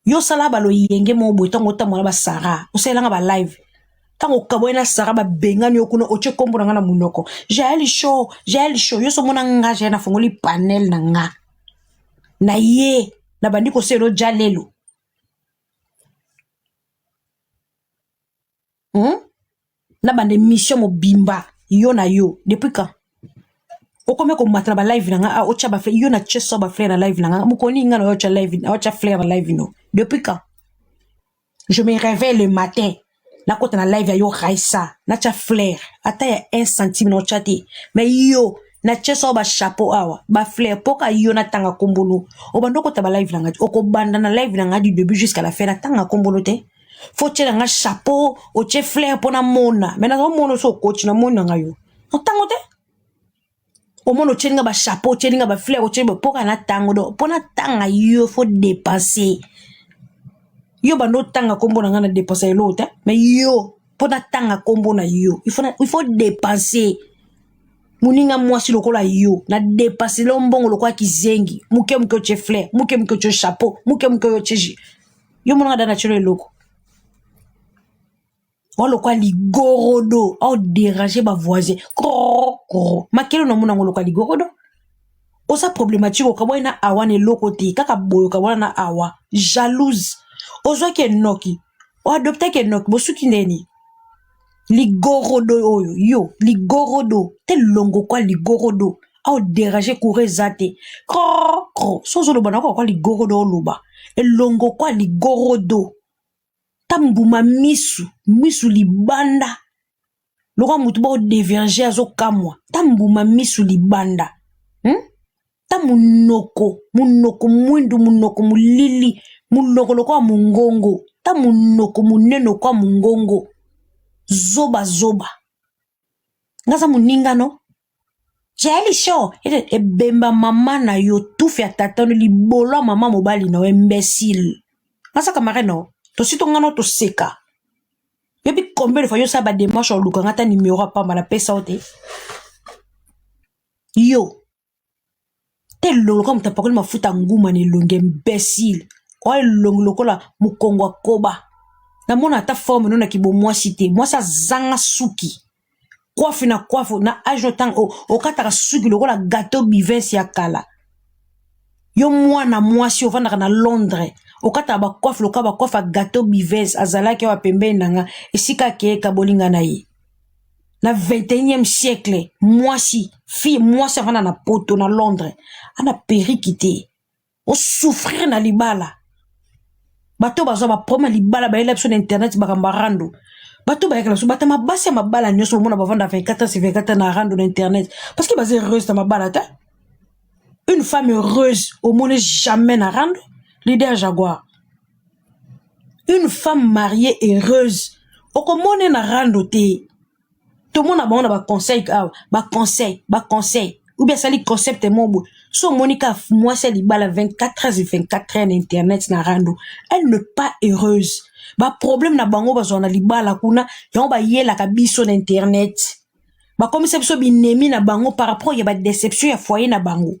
Yo sala ba lo yenge mo boy tango tamona ba Sarah. Oselanga ba live. Tango kabwena Sarah ba bengani okuno oche kombo na ngana munoko. Jaeli show. Yo so mona nga jena fongoli panel na nga. Na ye na bandiko selo jalelo. Na bande mission mo bimba yo na yo depuis quand okome ko matra ba live nanga ocha ba yo na cheso ba frère na live nanga mukoni ngana ocha live ocha frère na live no depuis quand je me réveille le matin na kota na live yo Raissa na cha frère ata ya 1 centime no chate mais yo na cheso ba chapeau awa ba frère poka yo na tanga kombolo obando kota ba live nanga okobanda na live nanga du début jusqu'à la fin na tanga kombolo te faut tirer un chapeau au chef flair pour na mona mais na mono so coach na mona nga yo on tango te au mono tirer ba chapeau tirer ba flair au tirer pour na tango do pour na tanga yo faut dépenser yo bando tanga kombo na nga na dépenser l'autre mais yo pour na tanga kombo na yo il faut dépenser muninga mwasi lokola yo na dépenser lombongo lokwa kizengi muke chef flair muke chapeau muke chef yo mona da naturel loko walo kwa ligorodo au déranger ba voisin kro makelo no muna ngolo kwa ligorodo osa problématique okabona awane lokoti kaka boyo kabona na awa jalouse ozwa ke noki o adopter ke noki bosuki ndeni ligorodo oyo yo ligorodo te longo kwa ligorodo au déranger kurezate kro sozo lo bana kwa ligorodo loba elongo kwa ligorodo tambuma misu libanda lokwa mutu ba diverger azo kamwa tambuma misu libanda ta munoko mwindu munoko mulili munoko lokwa mungongo ta munoko muneno kwa mungongo zoba ngaza muninga no jeli show ebemba mama na yo tufi atatano libolo mama mobali na imbécile ngaza kamare no to si ngano to seka yebi combien de fois yo sa ba démarche luka ngata numéro pa mala pesa ote yo te lolo comme ta pakoli mafuta nguma ni longe imbécile o longo lokola mukongo koba na mona ta forme no na kibo moi cité moi sa zanga suki coiffe na age no tang o kataka suki lokola gâteau bivens ya kala yo mwana mwasi ovanda na Londres okata ba coiffe loka ba coiffe gâteau bivens azalaki wa pembe nanga esika ke kabolinga na ye na 21e siècle mwasi avana na poto na Londres ana perikité o souffrir na libala bato bazo ba proma libala ba ele sur internet bakamba rando bato ba yakala so bata mabasi ya mabala nyoso mona bavanda 24 na rando na internet parce que bazé heureuse ta mabala ta une femme heureuse au monde jamais na rando leader Jaguar une femme mariée heureuse au komone na rando te tout le monde a bon ba conseil ou bien ça li concept mobo so Monica moi c'est libala 24 heures na internet na rando elle ne pas heureuse ba problème na bango ba zona libala kuna yon ba yela ka biso na internet ba comme ça biso binemi na bango par rapport ya ba déception ya foyer na bango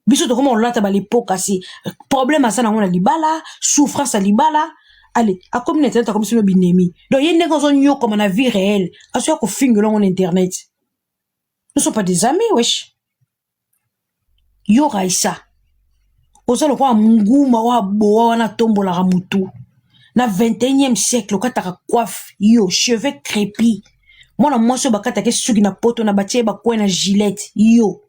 biso to comment on lata ba l'époque asi problème ça na ngona libala souffrance à libala allez à comme internet comme si binemi donc yene ngo zo nyo comme na vie réelle aso ko fingola ngona internet nous sommes pas des amis wesh yo Raissa ozalo kwa nguma wa boa wana tombola ga mutu na 21e siècle okataka coiffe yo cheveux crépis mona mwasi bakata ke suki na poto na batie ba kwa na gilette yo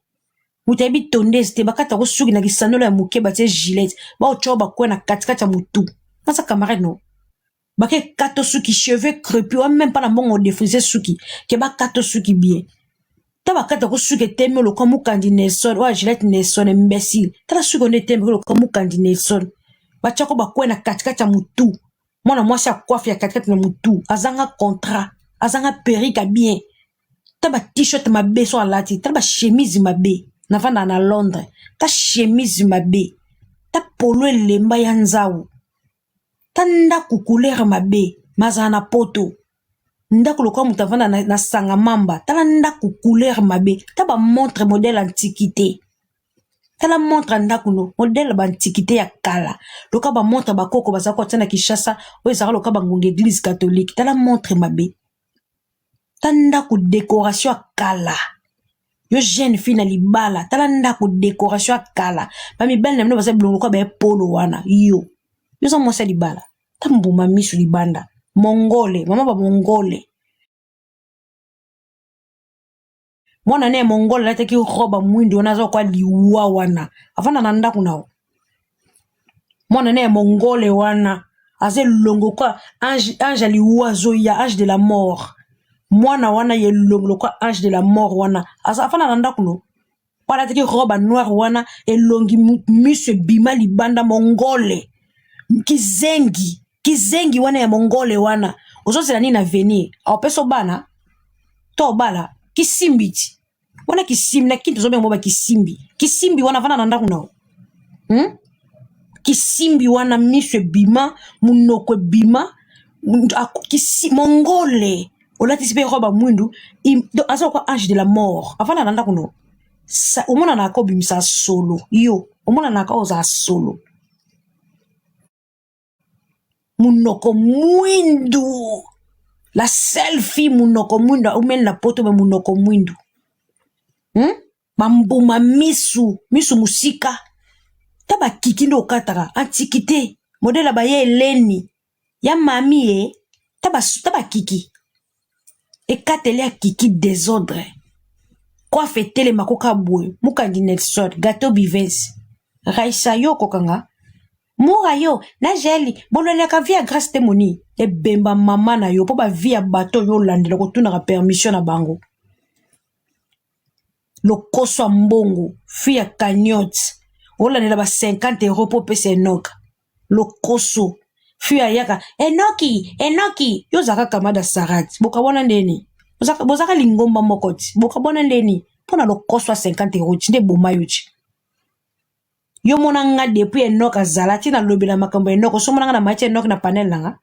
mutabi tondese te bakata ko suki na kisanola ya muke batie gilette ba ocho ba kwa na katikati ya mutu nasa camarade no bake kato suki cheveux crépis wa même pas na bongo défriser suki ke ba kato suki bien taba kata ko suki teme lo comme Kandi Nelson wa gilette Nelson imbécile tala suki on teme lo comme Kandi Nelson ba chako ba kwa na katikati ya mutu mwana mwasi coiffe ya katikati na mutu azanga contrat azanga perruque bien taba t-shirt mabe so alati taba chemise mabe na vanda na Londres ta chemise mabe ta polo elemba ya nzawu ta ndaku couleur mabe mazana na poto ndaku lokwa mutavanda na sanga mamba tala ndaku couleur mabe taba montre modèle antiquité tala montre ndakuno modèle bantikité ya kala loka ba montre bakoko bazako tsana Kinshasa o ezaka loka bangonga église catholique tala montre mabe tanda ku décoration ya kala yo jeune fille na libala tala ndaku décoration ya kala ba mibali na bino baza bilongo kwa ba polo wana yo za mwasa libala tambuma misu libanda mongole mama ba mongole mwana ne mongole late ki roba mwindi onazo kwa liwa wana afana na ndaku nao mwana ne mongole wana aze longo kwa ange liwa zoya ange de la mort mwana wana ye longo kwa ange de la mort wana afana na ndaku no wala teki roba noir wana elongi misu bima libanda mongole kizengi wana ya mongole wana ozozela nini na venir apeso bana to bala kisimbiti wana kisimbi na kintu zobe mboba kisimbi wana vana na ndaku nao kisimbi wana misu bima munoko bima mongole olati sipe roba mwindu aza kwa ange de la mort avana na ndaku nao omona na kobimisa solo yo omona na oza solo munoko mwindu la selfie munoko mwindu umeli na poto me munoko mwindu bambuma misu musika taba kiki ndo okataka antikité modèle baye eleni ya mami taba kiki ekateli ya kiki désordre kwa fetele makoka bwe mukandi Nelson gâteau bivens raisa yo kokanga mura yo na jeli bolole ka via grâce témoni e bemba mama na yo po ba via bato yo landela ko tuna ka permission na bango lokoso mbongo fia cagnotte olandela ba 50 € po pesa enoka lokoso fia yaka enoki yo zaka kamada sarati bokabona ndeni bozaka lingomba mokoti bokabona ndeni pona lokoso 50 € tinde boma yuchi yo mona nga depuis enoka zalati na lobela makambo enoka so mona nga na machi enoka na panel nanga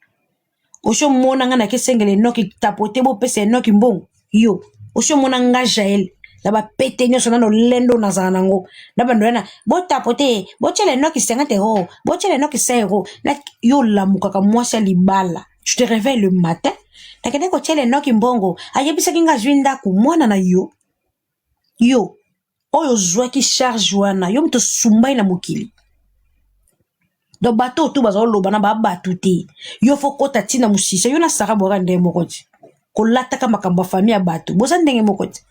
osho mona nga na kesengele enoki tapote bo pesa enoki mbongo yo osho mona nga Jael la ba pete nyoso na no lendo na zanango na ba ndona bo tapote bo chele enoki 50 €, bo chele enoki 5 € na yo la mukaka mwasi libala tu te réveilles le matin na kende ko chele enoki mbongo ayebisa kinga zwinda ku mwana na yo oyo zwaki charge wana yo mto sumbai na mokili do bato tu bazo loba na ba batu te yo fokota tina musisa yo na sara bora ndenge mokoti kolata ka makamba famille bato boza ndenge mokoti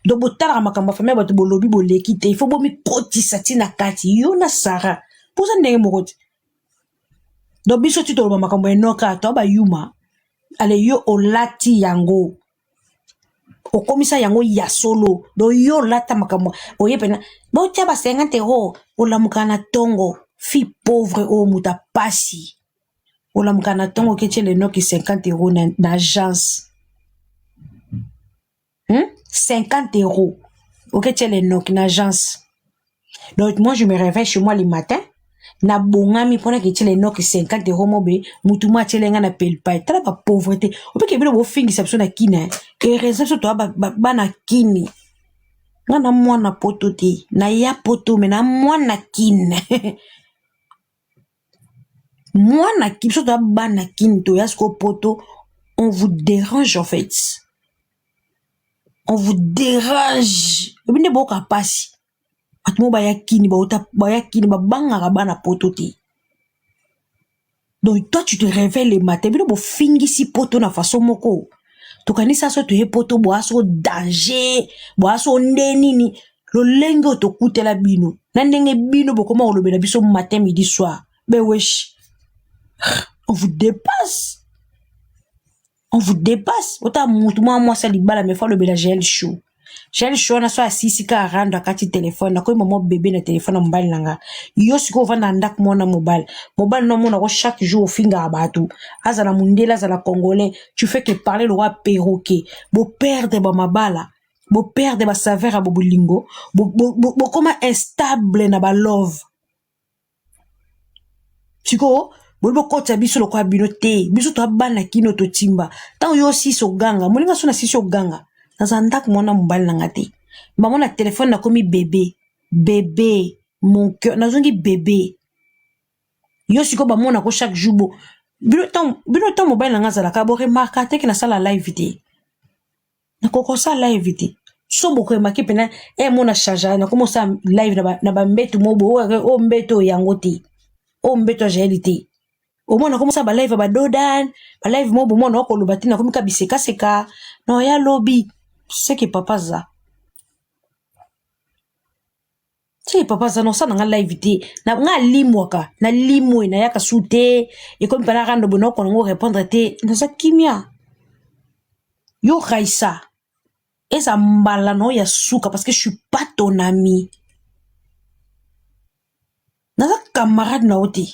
do botala makamba famille bato bolobi boleki te ifo bomi kotisa tina kati yo na sara boza ndenge mokoti do biso ti to makambo enoka to ba yuma ale yo olati yango okomisa yango ya solo do yo lata makambo oyepena bo tia ba 50 € olamukana tongo fi pauvre o muta pasi olamukana tongo ke chele noki 50 € na agence 50 € ok chele noki na agence. Donc moi je me réveille chez moi le matin na bongami pona ke chele noki 50 € mobe mutuma chele nga na pelpa tala ba pauvreté opeke bilo bo fingi sapso na kina e réserve to ba na kini ngana mwana poto te na ya poto me na mwana kine mwana kipso to ba na kini to yasko poto on vous dérange en fait on vous dérange binde boka pasi atmo ba yakini ba yakini ba banga bana poto te. Donc toi tu te réveilles le matin bino bo fingi si poto na façon moko to kanisa so to he poto bo aso danger bo aso ndenini lo lengo to kutela bino na ndenge bino bo koma olobela biso matin midi soir be wesh on vous dépasse ota mutu moi ça libala me fa lobela gel show na so asisi ka rando akati téléphone na ko maman bébé na téléphone mobile nanga yo siko vanda ndak mona mobile no mona ko chaque jour finga abatu azala mundela azala congolais tu fais que parler le roi perroquet bo perdre ba mabala bo perdre ba saveur bo bulingo bo koma instable na ba love siko bo kota biso lo kwa bino te biso to abana kino to timba tant yo si so ganga moninga so na si so ganga na zandak mona mobile nanga te ba mona téléphone na komi bébé mon cœur nazongi bébé yo siko ba mona ko chaque jour bo bino temps mobile nga zala ka bo remarka te que na sala live te na koko sa live te so bo ko remarquer pena mona charger na komo sa live na ba mbeto mobo o mbeto yango te o mbeto jelité o mona komo sa ba live ba dodan ba live mobo mona ko lobati na komika biseka seka no ya lobby c'est que papa za si papa za no sa na live te na nga limwaka na limwe na yaka sute e comme pana rando bono ko ngo répondre te na sa kimia yo raisa eza mbala no ya suka parce que je suis pas ton ami na sa camarade na oti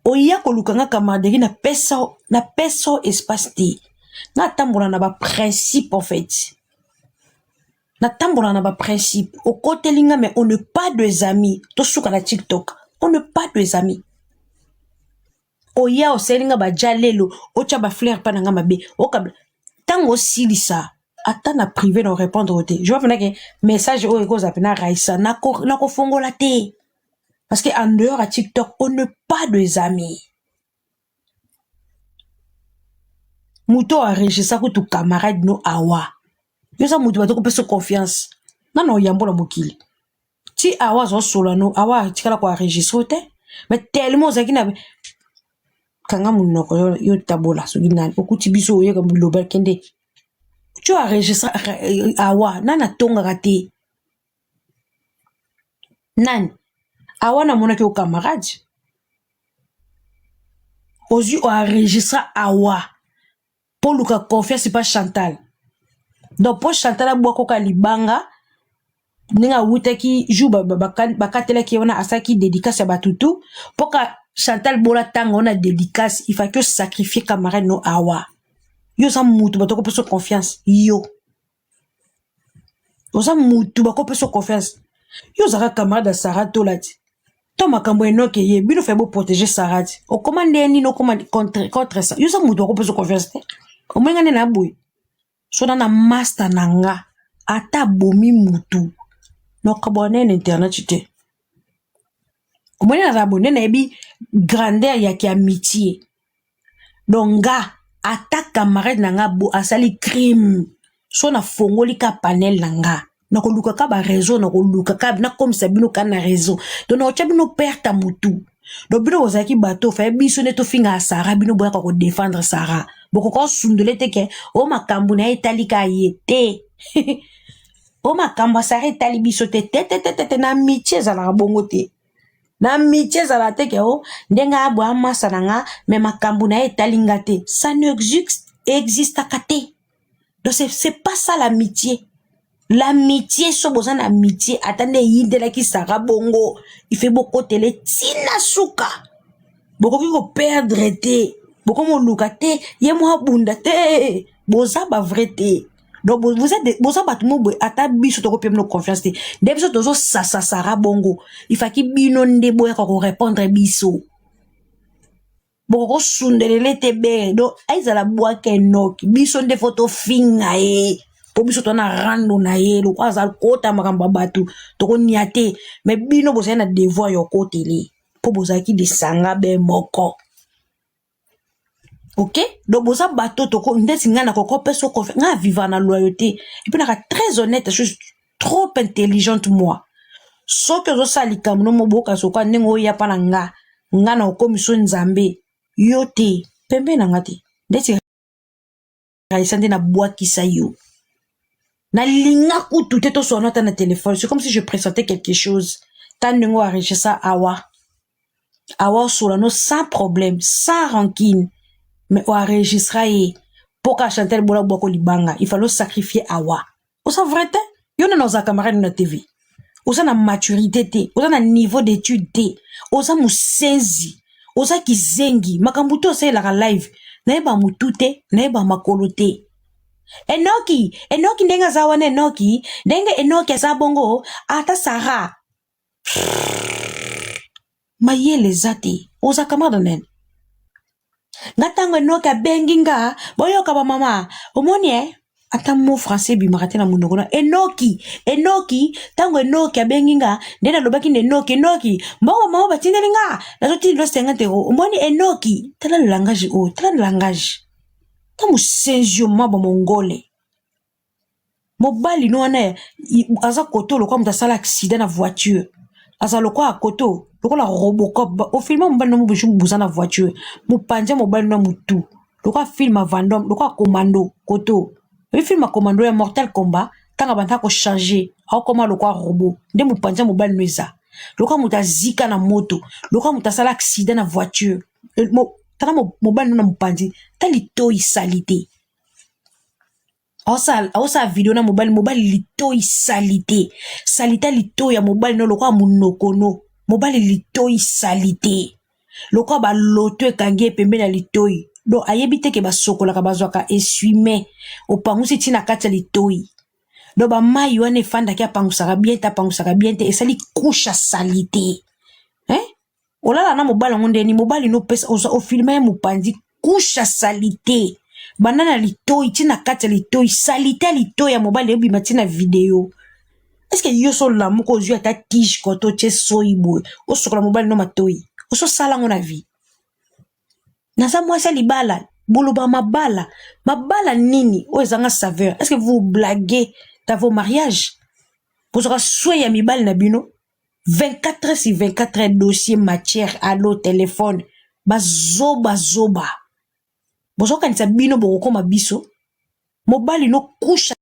oya ko lukanga camarade na peso espace te na tambola na ba principe en fait na tambola na ba principe au côté linga mais on n'est pas des amis to suka na TikTok on n'est pas des amis oya o selinga ba jalelo o tia ba fleur pa nga mabe o kabla tango silisa ata na privé no répondre au té je vois que message o eko za pena raisa na ko fongola té parce que en dehors à TikTok on n'est pas des amis muto a registre ko tu camarade no awa yo sa mutu batoko peso confiance nano yambola mokili ti awa zo solo no awa tikala ko enregistrer te mais tellement ça qui na kanga munoko yo tabola so ginani okuti biso yo ka global kende tu enregistrer awa nana tonga raté nan awa na mona ke o camarade ozu o enregistrer awa pour luka confiance pas Chantal. Donc pour Chantal a boako ka libanga ninga wutaki jou bakatela ki ona asaki dédicace ba tutu pour ka Chantal bola tanga ona dédicace il faut que sacrifier camarade no awa yo sa mutu batoko peso confiance yo sa mutu bako peso confiance yo zaka camarade Sarah tolati to makambo enoke ye bino fait beau protéger Sarah o commande ni no commande contre ça yo sa mutu bako peso confiance o mwenga na boy so na master nanga ata bomi mutu no kabone na internet te o mwenga na abonné na ebi grandeur ya ki amitié donc ga ata camarade nanga bo asali crime so na fongoli ka panel nanga na ko luka ka ba réseau na ko luka ka na comme ça bino ka na réseau donc na bino perte mutu donc bino ozaki bato fa biso ne to finga Sarah bino boya ko défendre Sarah boko ko sundele te ke o makambu na etali ka yete o makambu Sarah etali biso te na amitié za na bongo te na amitié za la te ke o ndenga abo amasa nanga mais makambu na etali ngate ça ne existe kate donc c'est pas ça l'amitié. L'amitié, so besoin d'amitié, attendez, yinde la qui Sarah bongo, il fait beaucoup télé, tina souka. Beaucoup qui ko perdre te, beaucoup mo lukate, yé mo bunda te, boza ba vrai te. Donc vous êtes boza bat mo boy, ata biso to ko pem no confiance te. Dès biso to zo Sarah bongo, il faut ki bino nde boy ko répondre biso. Beaucoup ko sundelele te be, donc aiza la bois kenoki, biso nde photo finga po biso to na rando na ye lo azal kota makamba batu to ko niate mais bino bo na devoir yo kotele po bozaki de sanga be moko OK donc boza bato to ko ndesi ngana ko peso ko nga vivre na loyauté et puis na très honnête je suis trop intelligente moi so que zo sali kamuno mo boka so kwa nengo ya pana nga na ko miso nzambe yote pembe na ngati ndesi raisande na bois ki sayo na linga kutu te to sono ta na téléphone c'est comme si je présentais quelque chose tan nengo enregistrer awa sur no sans problème sans rancune mais o enregistrer pour ka Chantal bola boko libanga il fallait sacrifier awa o sa vrai te yo na nos camarades na TV o sa na maturité te o sa na niveau d'étude te o sa musenzi o sa kizengi makambuto c'est la live na ba mutute na ba makolote Enoki ndenga zawane Enoki za bongo ata Sarah mayele zati oza kamada nen ngatango Enoki benginga boyoka ba mama omoni ata mo français bimarate na munoko na Enoki tango Enoki abenginga ndena lobaki ne Enoki mbongo mama batindelinga nazoti lo 50 euros mboni Enoki tala le langage tala le langage tamu senzio maba mongole mobali no wana aza koto lokwa mutasala accident na voiture aza lokwa koto lokwa Robocop au film mobali no mubushu mubuza na voiture mupanja mobali no mutu lokwa film a Vandom lokwa commando koto le film a commando ya Mortal Kombat tanga banta ko changer au koma lokwa robot nde mupanja mobali no eza lokwa mutazika na moto lokwa mutasala accident na voiture tala mobali no na mupanzi tali to isalite Osa video na mobali lito salite lito ya mobali no lokwa munokono mobali lito salite lokwa ba loto ekangi pembe na litoi do ayebite ke basokola ka bazwaka essuie opangusi tina kati litoi do ba mai wane fanda ki apangusaka bien te esali kusha salite olala na mobali ngonde ni mobali no pesa o filmer mupandi kusha salite banana litoi tina kati litoi salite litoi ya mobali ebima tina video est-ce que yo so la moko zui ata tige koto che soibo o sokola mobali no matoi o so sala ngona vie nasa mwasa libala boloba mabala nini o ezanga saveur est-ce que vous blaguez dans vos mariages pour sera soya mibali na bino 24 heures sur 24 heures dossier matière allo téléphone zoba bozoka nisa bino bokoma biso mobali no kusha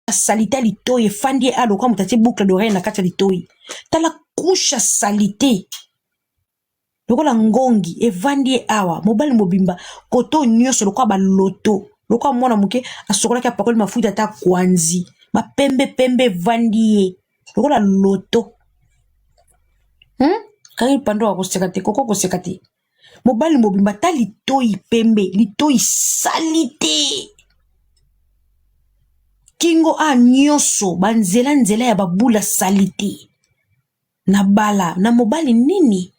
salite litoi fandi alo kwa mutati boucle d'oreille na kati litoi tala kusha salite lokola ngongi evandi awa mobali mobimba koto nyoso lokwa ba loto lokwa mwana muke asokola ka pakoli mafuta ta kwanzi ba pembe vandi lokola loto kangi pando wa kosekate koko kosekate mobali mobimba ta litoi pembe litoi salite kingo a nyoso banzela ya babula salite na bala na mobali nini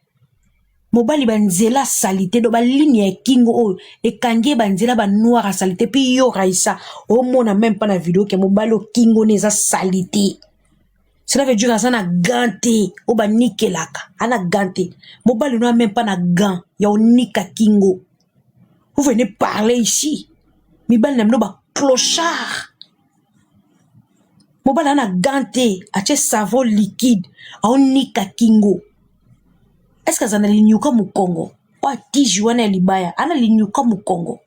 mobali banzela salite do balini ya kingo o ekange banzela ba noir salite pi yo raisa o mona même pas na vidéo ke mobali o kingo neza salite cela veut dire ça na ganté o ba nikelaka ana ganté mobali no même pas na gant ya onika kingo vous venez parler ici mibali na mino ba clochard mobali ana ganté ache savon liquide a onika kingo. Est-ce que ça n'a l'ignuka mukongo? Ou à tiji wana libaya? Ana l'ignuka mukongo.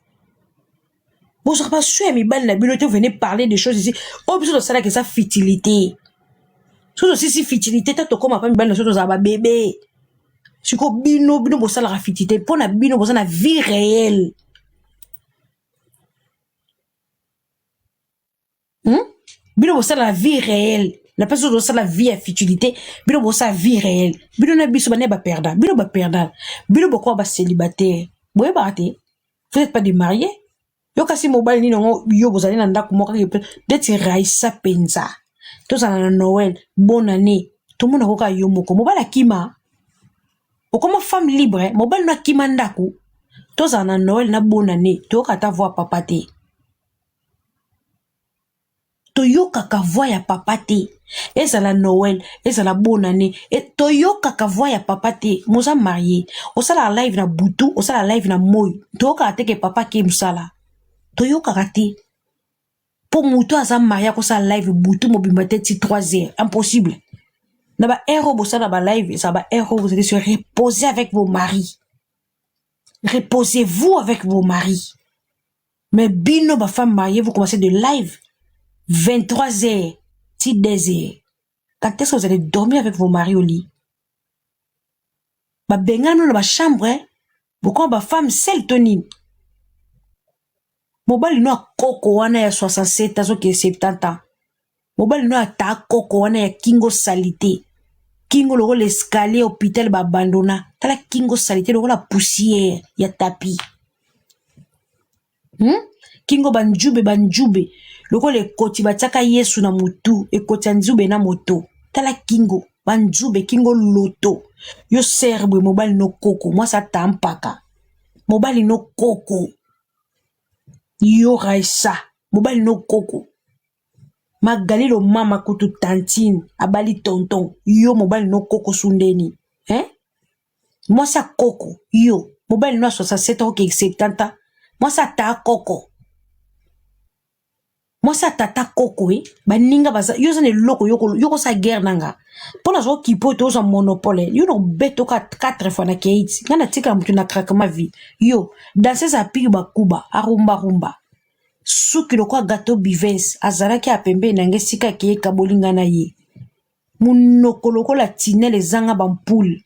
Bon, je ne sais pas si mi bal na bilote venez parler des choses ici. Oh, bisous de ça là que ça futilité. Sous aussi si futilité, t'as comme à pas mi bal na choses à bébé. Si ko bino bossa la futilité, pour na bino bossa na vie réelle. Bino bossa la vie réelle. La personne doit la vie à futilité, bino bossa vie réelle. Bino na biso ba perdant, bino ba perdant. Bino boko ba célibataire. Boye ba raté. Vous n'êtes pas des mariés? Yo kasi mobile ni no yo bozali na ndako moka d'être raisa penza. Tous à Noël, bonne année. Tout le monde a koka yo moko. Mobile akima. O comme femme libre, mobile na kima ndaku. Tous à Noël na bonne année. To ka ta voix papa te. Toyoka ka voix ya papa te. Eza la Noël, eza la bonne année. Et toyoka ka voix ya papa te. Moza marié. O sala live na butu, o sala live na moy. Toyoka ateke papa ke musala. Toyoka kate. Pour mouto aza marié ko sala live butu mobimba te ti 3 heures. Impossible. Na ba héros bossa na ba live, ça ba héros vous allez se reposer avec vos maris. Reposez-vous avec vos maris. Mais bino ba femme mariée, vous commencez de live 23 heures. Si désir. Quand est-ce que vous allez dormir avec vos maris au lit? Ba benga dans ma chambre, hein? Pourquoi ba femme seule tonine? Mobile no koko wana ya 67 ans qui 70 ans. Mobile no ta koko wana ya kingo salité. Kingo loko l'escalier hôpital ba abandonna. Tala kingo salité loko la poussière ya tapis. Kingo banjube. Loko le koti bataka Yesu na mutu e koti nzube na moto. Tala kingo banjube kingo loto. Yo serbe mobile no koko. Moi ça tampaka. Mobile no koko. Yo raisa. mobali no koko magali lo mama kutu tantine abali tonton yo mobali no koko sundeni moi ça koko yo mobali no 67 ans que 70 ans moi ça ta koko moi ça tata koko baninga baza yo zane loko yoko sa guerre nanga pona zo kipo to zo monopole yo no beto ka 4 fois na keiti ngana tika mutu na kraka ma vie yo dans ces apiki bakuba arumba suki lokwa gato bivens azaraki apembe nange sika ke kabolinga na ye munoko lokola tinel zanga bampule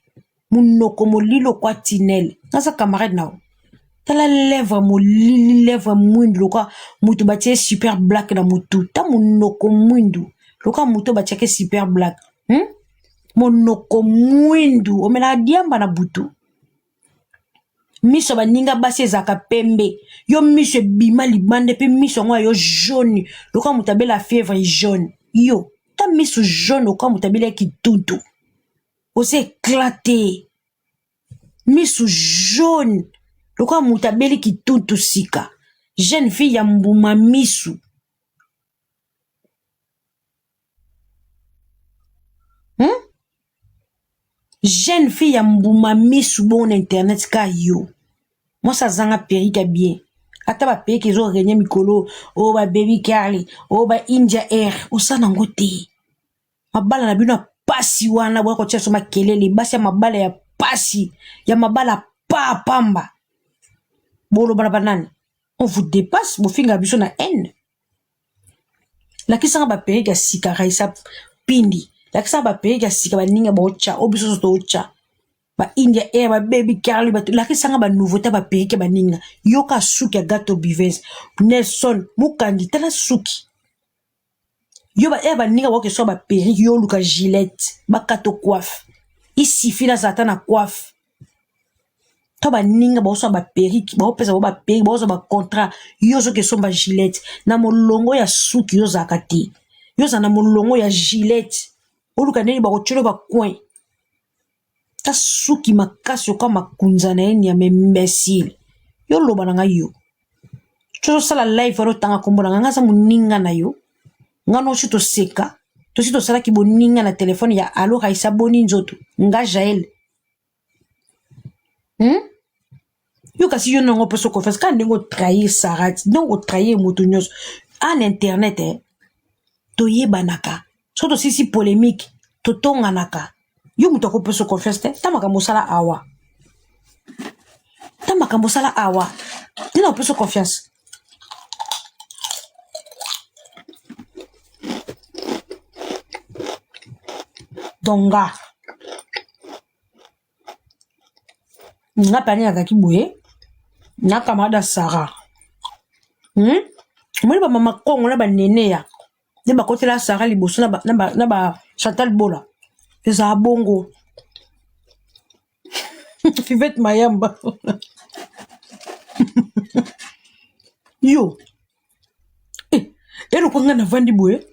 munoko molilo kwa tinel ngasa camarade nao tala lèvre molili lèvre mwindu lokwa mutu batie super black na mutu ta munoko mwindu lokwa mutu batie super black monoko mwindu omela diamba na butu miso baninga basi ezaka pembe yo miso bima libande pe miso ngo yo jaune lokwa mutabela fièvre jaune yo ta miso jaune lokwa mutabela kituntu ose éclaté miso jaune lokwa mutabeli kituntu sika jeune fille ya mbuma misu jeune fille ya mbuma misu bon internet ka yo moi ça zanga perika bien ata ba perika zo renye mikolo o ba baby Carly o ba India Air o sana ngote mabala na bino pasi wana bwa ko tseso makelele basi ya mabala ya pasi ya mabala pa pamba bolo bana banane on vous dépasse bo finga biso na haine la kisanga ba perika sika raisa pindi la kisanga ba perika sika baninga ba ocha obiso to ocha ba India Air ba baby Carly ba la kisanga ba nouveauté ba perika baninga yoka suki ya gato bivens Nelson mukandi tala suki yo ba eba ninga woke so ba perike yo luka Gillette ba kato coiffe ici fina zata na coiffe to ba ninga ba so ba perike ba opesa ba perike ba so ba contrat yo zo ke so ba Gillette na molongo ya suki yo zakati yo za na molongo ya Gillette oluka neni ba ko chelo ba coin ta suki makasi ko makunza na eni ya imbécile yo loba na yo cho sala live ro tanga kombona nga sa muninga na yo ngano shi to seka to si to sala ki boninga na telefone ya alo Raisa boni nzoto nga Jael yo kasi yo nango peso confesse ka ndingo trahir Sarat ndingo trahir mutu nyos en internet to yebanaka so to sisi polémique to tonganaka yo mutu ko peso confesse tamaka mosala awa dina peso confiance donga nga pani azaki boye na kamada Sarah moni ba mama kongo na ba nene ya de ba kotela Sarah liboso na ba Chantal Bola eza bongo Fivette Mayamba yo elo kwanga na vandi boye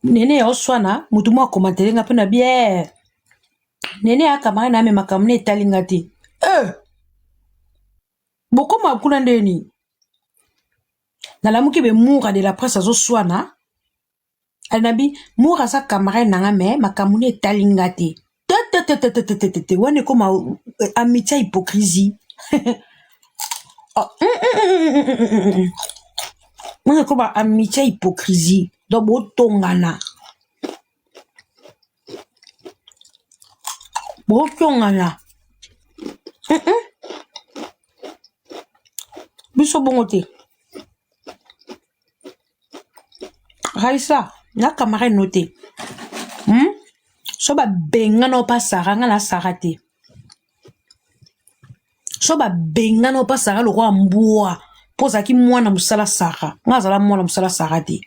nene ya oswana mutu mwa commenter nga pena bien nene ya kamara na me makamne etalinga te bokoma kuna ndeni nalamuki be moura de la presse azo swana anabi moura sa kamara na nga me makamne etalinga te wane koma amitié hypocrisie wane koma amitié hypocrisie do botongana biso bongo te Raisa na camarade noté so ba bengana pa Sarah nga na Sarah te so ba bengana pa Sarah lo kwa mbua poza ki mwana musala Sarah nga zala mwana musala Sarah te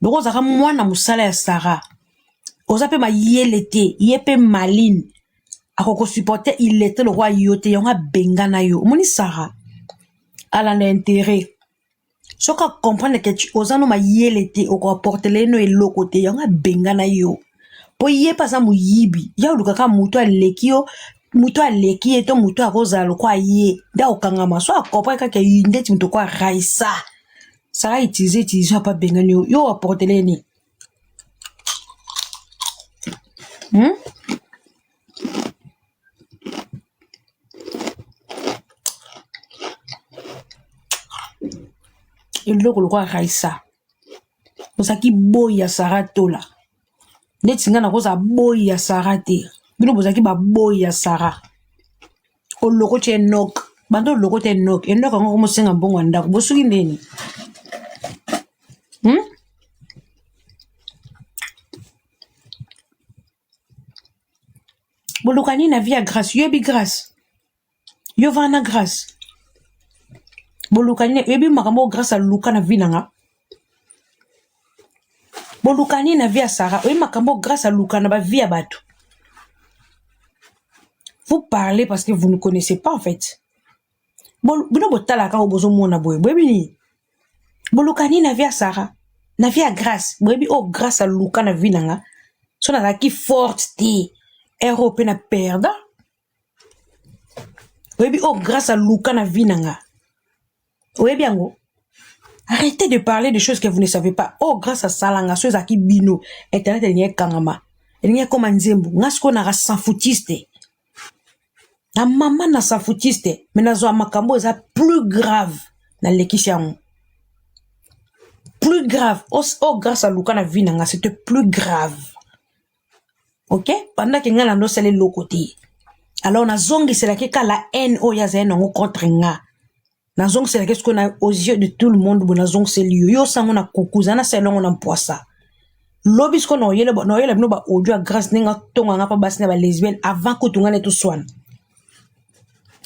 lo zaka mwana musala ya Sarah ozape ma yelete yepe maline akoko supporter il était le roi yote yonga bengana yo moni Sarah ala l'intérêt soka comprendre que tu osano ma yelete oko porter leno eloko te yonga bengana yo po ye pasa muyibi ya lukaka mutu alekio mutu aleki eto mutu akoza lokwa ye nda okanga maso akopa kaka yindeti mutu kwa Raisa ça a utilisé pas bengani yo apporter ni et le quoi raisa bozaki boya saratola neti nga na koza boya sarate bino bozaki ba boya sara o loko che nok bando loko te nok enok ngo mo senga mbongo ndako bosuki ndeni bolukani na via grâce yobi grâce yo vana grâce bolukani yobi makambo grâce a luka na vinanga bolukani na via Sarah yobi makambo grâce a luka na ba via bato. Vous parlez parce que vous ne connaissez pas en fait. Bino botala ka obozo mona boy bebini bolukani na via Sarah na via grâce bebi oh grâce a luka na vinanga so na ki forte ti Europe na perda. Oui, oh, grâce à Luka na vinanga. Oui, bien, go. Arrêtez de parler de choses que vous ne savez pas. Oh, grâce à Salanga, ceux à qui bino, Internet, il y a kangama. Il y a comme un zembo. Ngasko na sans foutiste. La maman na sans foutiste. Mais na zo makambo, c'est plus grave. Na lekishan. Plus grave. Oh, grâce à Luka na vinanga, c'était plus grave. Ok? Pendant que nga na no sele lokoti. Alors na zongi c'est la la haine o ya zeno ngo contre nga. Na zongi c'est la qu'est-ce qu'on a aux yeux de tout le monde bon na zongi c'est lieu. Yo sango na kukuza na selo ngo na poisa. Lobis ko no yele no ba audio grâce ninga tonga nga pa basina ba lesbienne avant que tunga ne tout soin.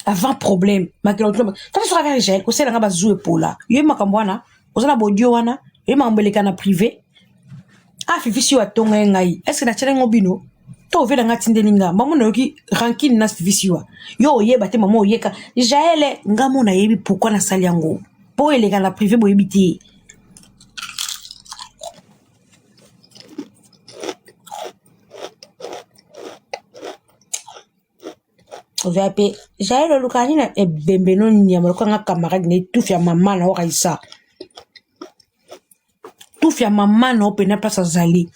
Avant problème. Makelo tu so avec Jaël ko c'est nga ba jouer pour là. Yo makambwana, ozana bodio wana, yo mambeleka na privé. Ah fifi si wa tonga ngai. Est-ce que na tshele ngobino? To vela ngati ndelinga mamu na yoki rankine na visiwa yo yeba te mamu yeka Jaël ngamo na yebi pourquoi na sali yango po eleka na privé bo yebiti ozape Jaël lukani na bembeno nyama ko nga camarade ne tout fia mama na okaisa tout fia mama na opena pas zali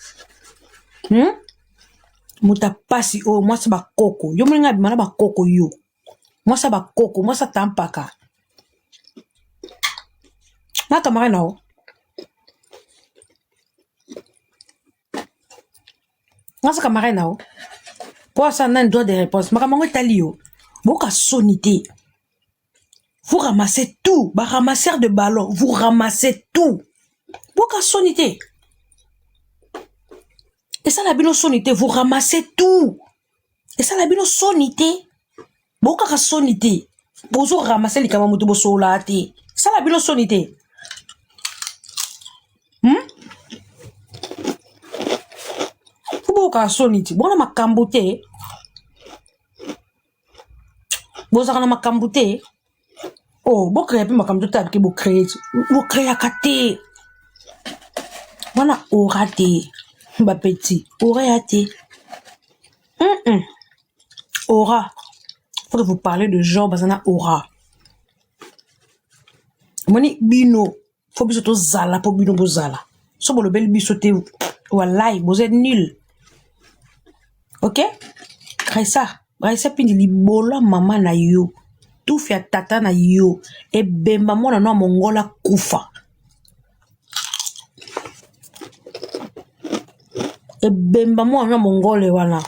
muta pasi o moi sa ba koko yo mlinga bimana ba koko yo moi sa ba koko moi sa tampaka na kamara nao moi sa kamara nao pour ça nan droit de réponse makamango talio boka sonité vous ramassez tout ba ramasseur de ballon vous ramassez tout boka sonité. Et ça la bino sonité, vous ramassez tout. Et ça la bino sonité. Boka ka sonité. Bozo ramasser les kamamutu bo solate. Ça la bino sonité. Boka sonité. Bona makambote. Boza kana makambote. Oh, bo créer pe makambote avec bo créer. Bo créer akate. Bona orate. Ba petit, aurait été. Aura. Faut que vous parlez de genre, bazana aura. Moni bino. Faut que vous zala, pour bino bozala. So bon le bel bisoté. Wallahi, vous êtes nul. Ok? Raisa pindi libola mama na yo. Tout fait tata na yo. Et bemba mona no mongola kufa. Et bemba mo na mongole wana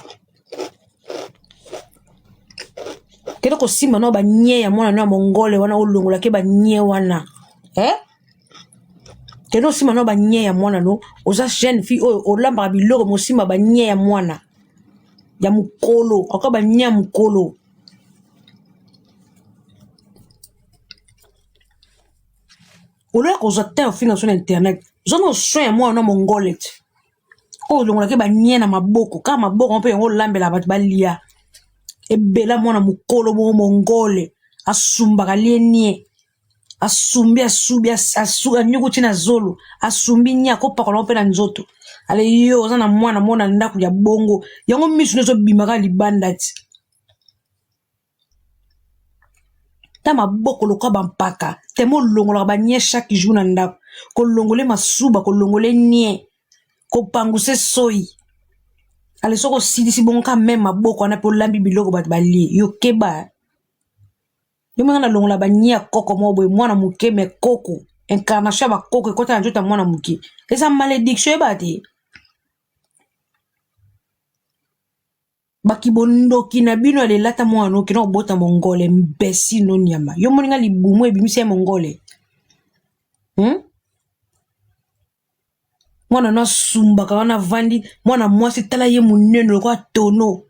kero ko sima no ba nye ya mona na mongole wana olongola ke ba nye wana kero sima no ba nye ya mona no oza jeune fille o lamba biloko mo sima ba nye ya mwana ya mukolo aka ba nye mukolo ola ko zote au final sur internet zono soin moi na mongole. Oh, donc on a bagné na maboko, quand maboko on peut on lambela bat balia. E bela mona mukolo mo mongole, asumba kalienie, asumbi asuga nyugo tina zolo, asumbi nya ko pakolo pe na nzoto. Ale yo zana mwana mona ndaku ya bongo, yango misu nezo bimaka libandati. ta maboko loka bampaka te mo longola ba nye chaque jour na ndako ko longole masuba ko longole nie ko panguse soyi ale soko silisi bonka même maboko na po lambi biloko bat balie yo keba yo manga na longola ba nye koko mo boy mwana muke me koko incarnation ba koko ko ta njota mwana muke esa malédiction bati bakibondoki na bino ale lata mwana okina obota mongole mbesi no nyama yo moninga libumu ebimisi mongole mwana na sumbaka wana vandi mwana mwasi tala ye munene lokwa tono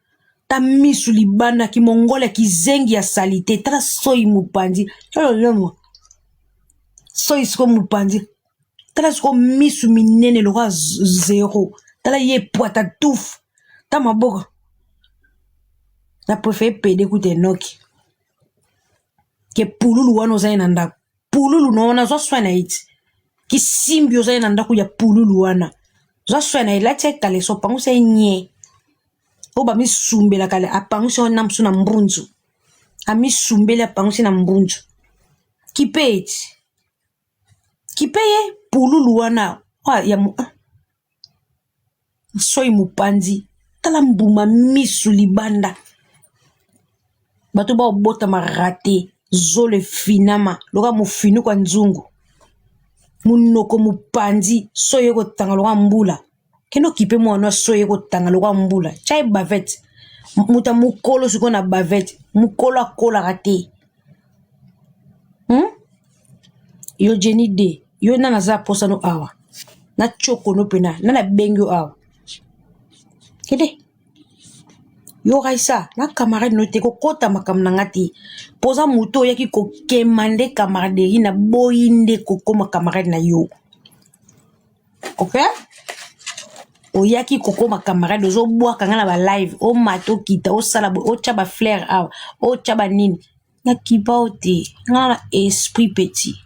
ta misu libana ki mongole ki zengi ya salite tala soyi mupanzi lemo soyi siko mupanzi tala siko misu minene lokwa zero tala ye poata touf ta maboko na préféré pede kute noki ke pululu wana ozali na ndako pululu no wana zwa soin na iti ki simbi ozali na ndako ya pululu wana zwa soin na ilati ekale so panguse nye o ba misumbela kale apanguse ona msu na mbunzu amisumbela apanguse na mbunzu kipeti kipeye pululu wana ya soyi mupanzi tala mbuma misu libanda bato ba obota marate zole finama loka mufinu kwa nzungu munoko mupanzi soye ko tanga loka mbula keno kipe mwana soye ko tanga loka mbula chai bavette muta mukolo siko na bavette mukolo akola rate yo jeni de yo nana za posa no awa na choko no pena nana bengyo awa kede yo raisa na camarade no te ko kota makam na ngati poza muto yaki ko kemande camaraderie na boyinde ko koma camarade na yo okay o yaki ko koma camarade ozo boa kanga na ba live o mato kita o sala o chaba flair aw o chaba nini na kibauti na esprit petit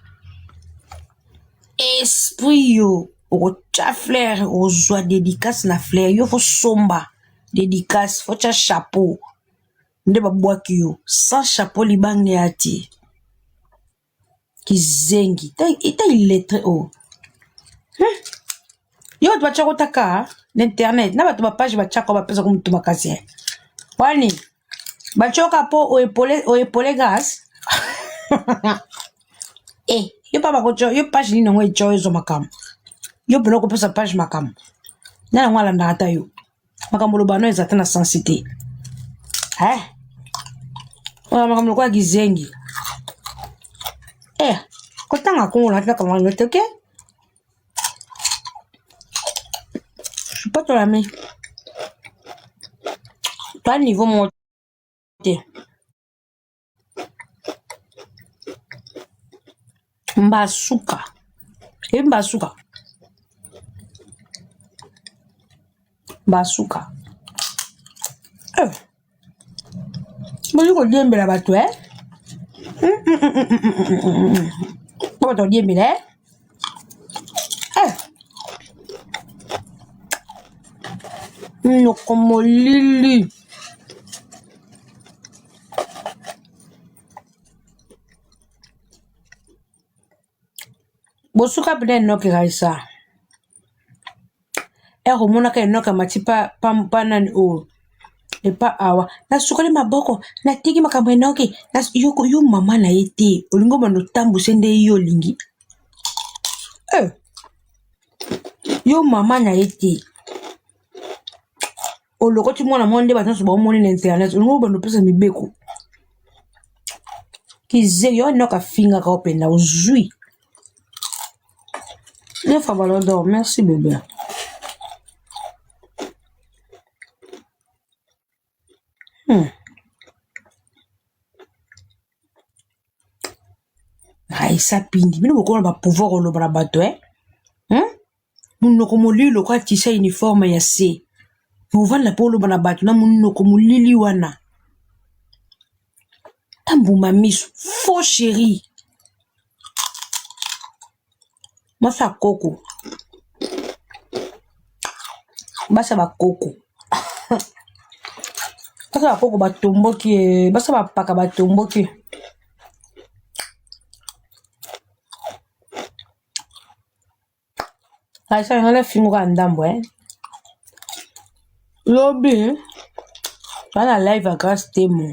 esprit yo o cha flair o zwa dédicace na flair yo fo somba dédicace faut cha chapeau nde babwaki yo sans chapeau libange ati kizengi ta illettré o yo tu bacha kotaka l'internet na bato ba page bacha ko bapesa ko mutu makasi wani bachoka po o epole gas yo pa bakocho yo page ni ngo echo zo makam yo bino ko pesa page makam na ngwala ndata yo makambo lobano ezata na sensité makambo kwa gizengi kotanga kongola tika kama ngote ok je suis pas ton ami toi niveau monté mbasuka basuka moi ko diembela bato bato diembela noko molili bosuka pene noki raisa romona ka enoka matipa panani o epa awa na sukole maboko na tiki makambo enoki na yo mama na yete olingo bando tambu sende yo lingi yo mama na yete olokoti mwana monde batanso ba moni na internet olingo bando pesa mibeko kize yo enoka finga ka openda ozui le fa ballon d'or merci bébé Raisa pindi mino bokona ba pouvoir olobra bato munoko molilo kwa tisa uniforme ya C movana po olobra bato na munoko molili wana tambuma misu faux chéri masa koko basa ba koko basa ba koko batomboki basa ba paka batomboki ça on a fini quoi ndambo lobby dans la live à grâce témoin.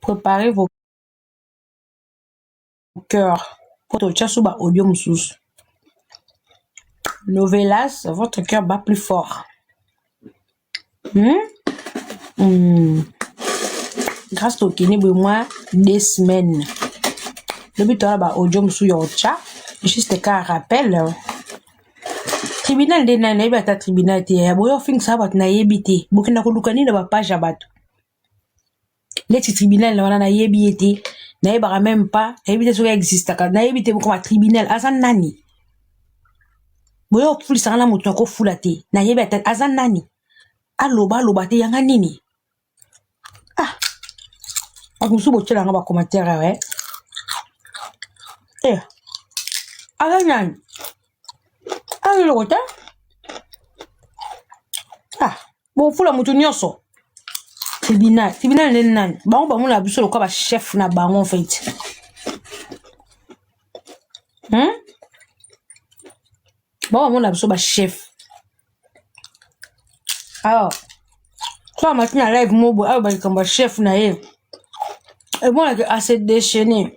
Préparez vos cœurs. Votre chassou ba audio moussous. Novelas, votre cœur bat plus fort. Grâce au Kini, moi, des semaines. Le but là ba audio moussous yo chat. Juste qu'un rappel. Tribunal de nana ba ta tribunal te ya boyo fin sabat na yebite. Bukina ko lukani na ba page abatu. Les tribunal là na yebite. Na yeba même pas, yebite so existe ka. Na yebite comme tribunal azan nani. Boyo fuli sangala mutu ko fulate. Na yebite azan nani. Aloba te yanga nini. Ah. Akusu bo tshela nga ba commentaire ouais. Azan nani. Ah, bon, faut la moutonnier so. Tribunal n'est nan. Bah, on a vu sur le quoi, chef na bah, en fait. Bon, on a vu sur le chef. Alors, soit maintenant, live, moi, bah, comme chef na et bon, assez déchaîné.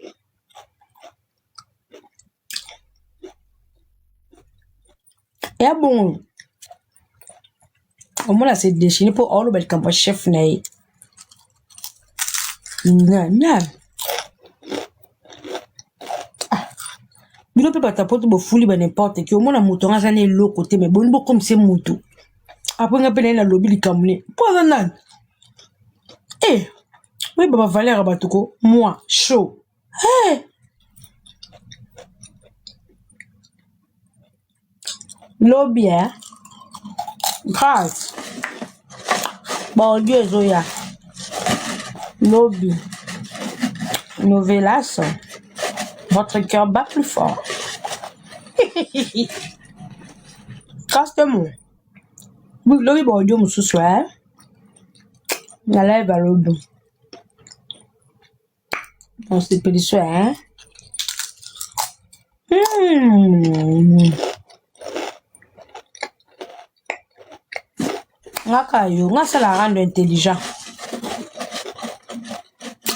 Et bon, au moins, c'est déchaîné pour all le comme chef na et. Non. Bilo pe pas tapote bo fuli ba n'importe qui au moins la mouton a zané l'autre côté mais bon comme c'est mouton. Après on peine la lobby li kamune. Pas nan. Oui baba Valère Batuko, moi chaud. Lobby grâce. Bon Dieu Zoya. Lobby. Novelas. Votre cœur bat plus fort. Casse-moi. Oui, lobby bon Dieu moussou soir. La lève à lobby. On s'est pris soir. Nga ça la rendre intelligent.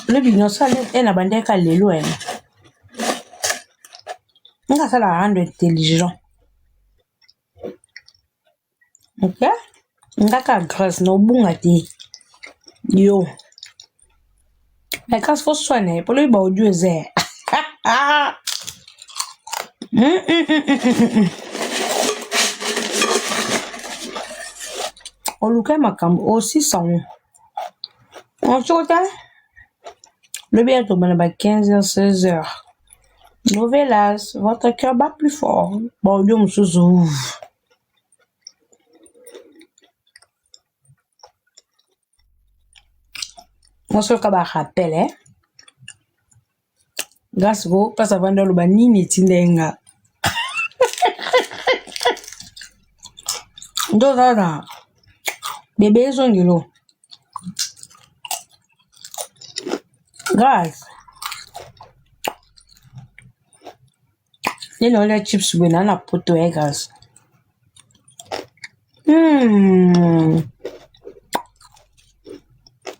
Le bignon ça est la bande ka lelo nga ça la rendre intelligent. OK? Nga ka grâce no bunga te. Yo. Mais quand faut soigner pour le bon Dieu zé. On look ma cam aussi son. On chote. Le bientôt ben 15h 16h. Novelas, votre cœur bat plus fort. Bon Dieu m'sous. On se fait un rappel grâce go pas avant de le banini tindenga. Dozana. Bébé zongilo. Grâce. Les les chips banana poto grâce.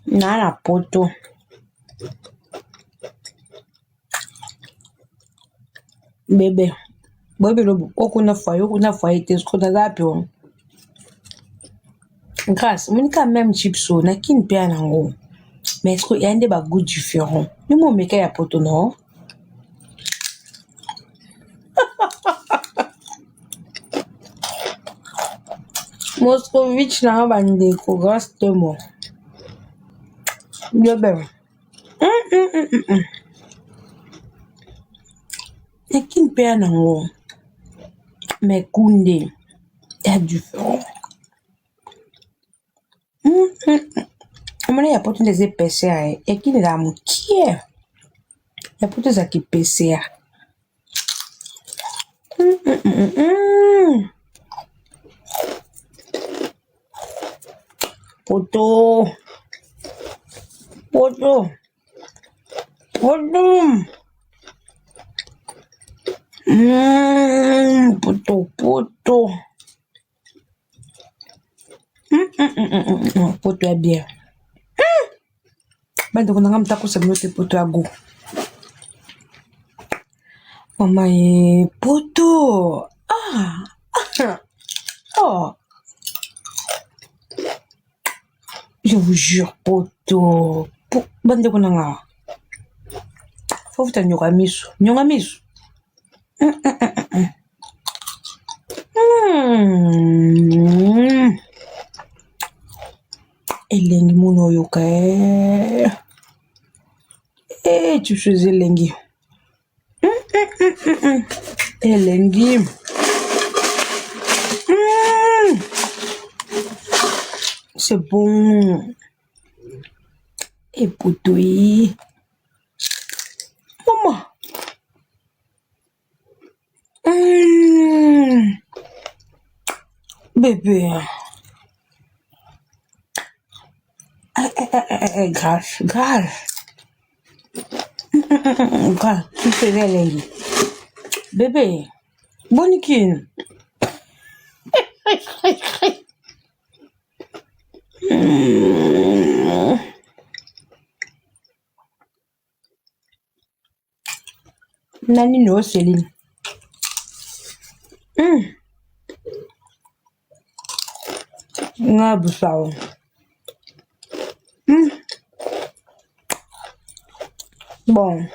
Nana poto. Bébé. Bébé lo okuna foyer te sko da pio. Grâce, mon quand même chips na kin pe anango. Mais est-ce qu'il y a des goûts différents? Nous mon mec ya poto non. Moscovitch na bande ko grâce de moi. Bébé. Kin pe anango. Mais kunde ya différent. Amana ya poto des épaisseurs et qui la moukier. Ya poto za ki épaisseur. Poto. Poto, poto. Poto est bien. Ben, donc, on a un petit peu de poto à goût. Maman, poto. Ah. Oh. Je vous jure, poto. Ben, donc, on a un. Faut que tu aies nyongamisu. Nyongamisu. Elengi mono yoka. Tu faisais elengi. Elengi. C'est bon. Et potoui. Maman. Bébé. Grâce, grâce. Grâce, tu faisais elengi. Bébé. Bonikin. Nani no Céline. Nga busao. Bon.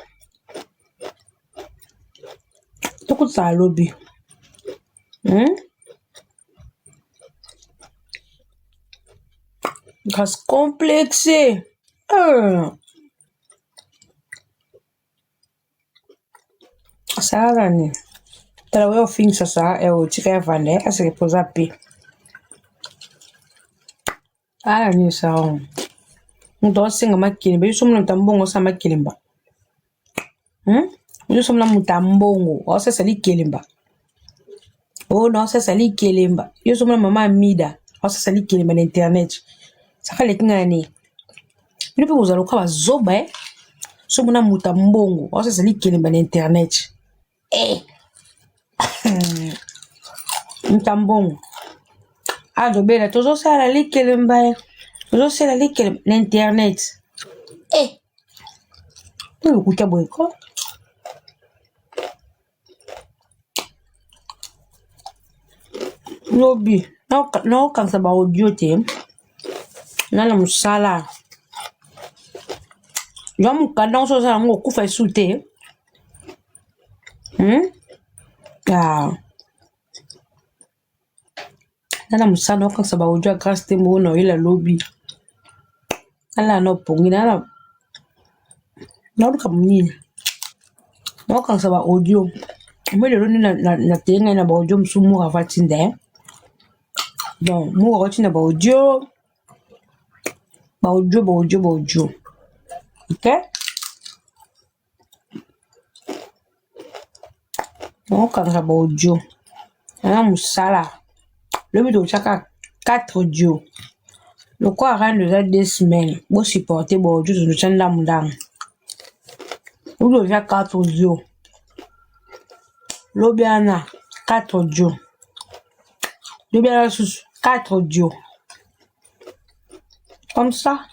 Toko sa lobby. Grâce complexée. Ça ni. Trabalhou o fim sasa é o tika vane a se reposa pi. Ni sa on. Ndo singa makini be somna tambongo sa makilimba. Yo somna mutambongo o se sali kelimba. Oh non, ça sali kelimba. Yo somna mama Amida o se sali kelimba na internet. Saka lekinga ni. Yo pe uzalo kwa zoba somna mutambongo o se sali kelimba na internet. Mutambongo. Do bela tozo sala li kelimba. Tozo sala li kelimba na internet. Yo kuta boyko. Lobby. No kan sa ba audio te. Nana musala. Yo mu kadang so sa ngo ku fa sute. Nana musala no kan sa ba audio grâce te mo no ila lobby. Ala no pongi nana. No ka muni. No kan sa ba audio. Mo le roni na tenga na ba audio msumu ga fatinde. Bon, moi retine ba audio. OK? On kan sa ba audio. Nana musala. Le but de chaka 4 audio. Le quoi rend déjà 2 semaines. Pour supporter bon audio de chaîne là mundang. Ou déjà 4 audio. Lobiana 4 audio. Lobiana sous 4 audio. Comme ça.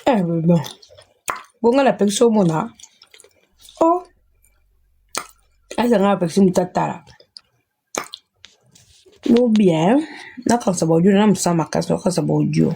Bon. Bon, la personne mona. Oh. Elle a la personne tata. No bien. Na kan sa audio na musama kaso kan sa audio.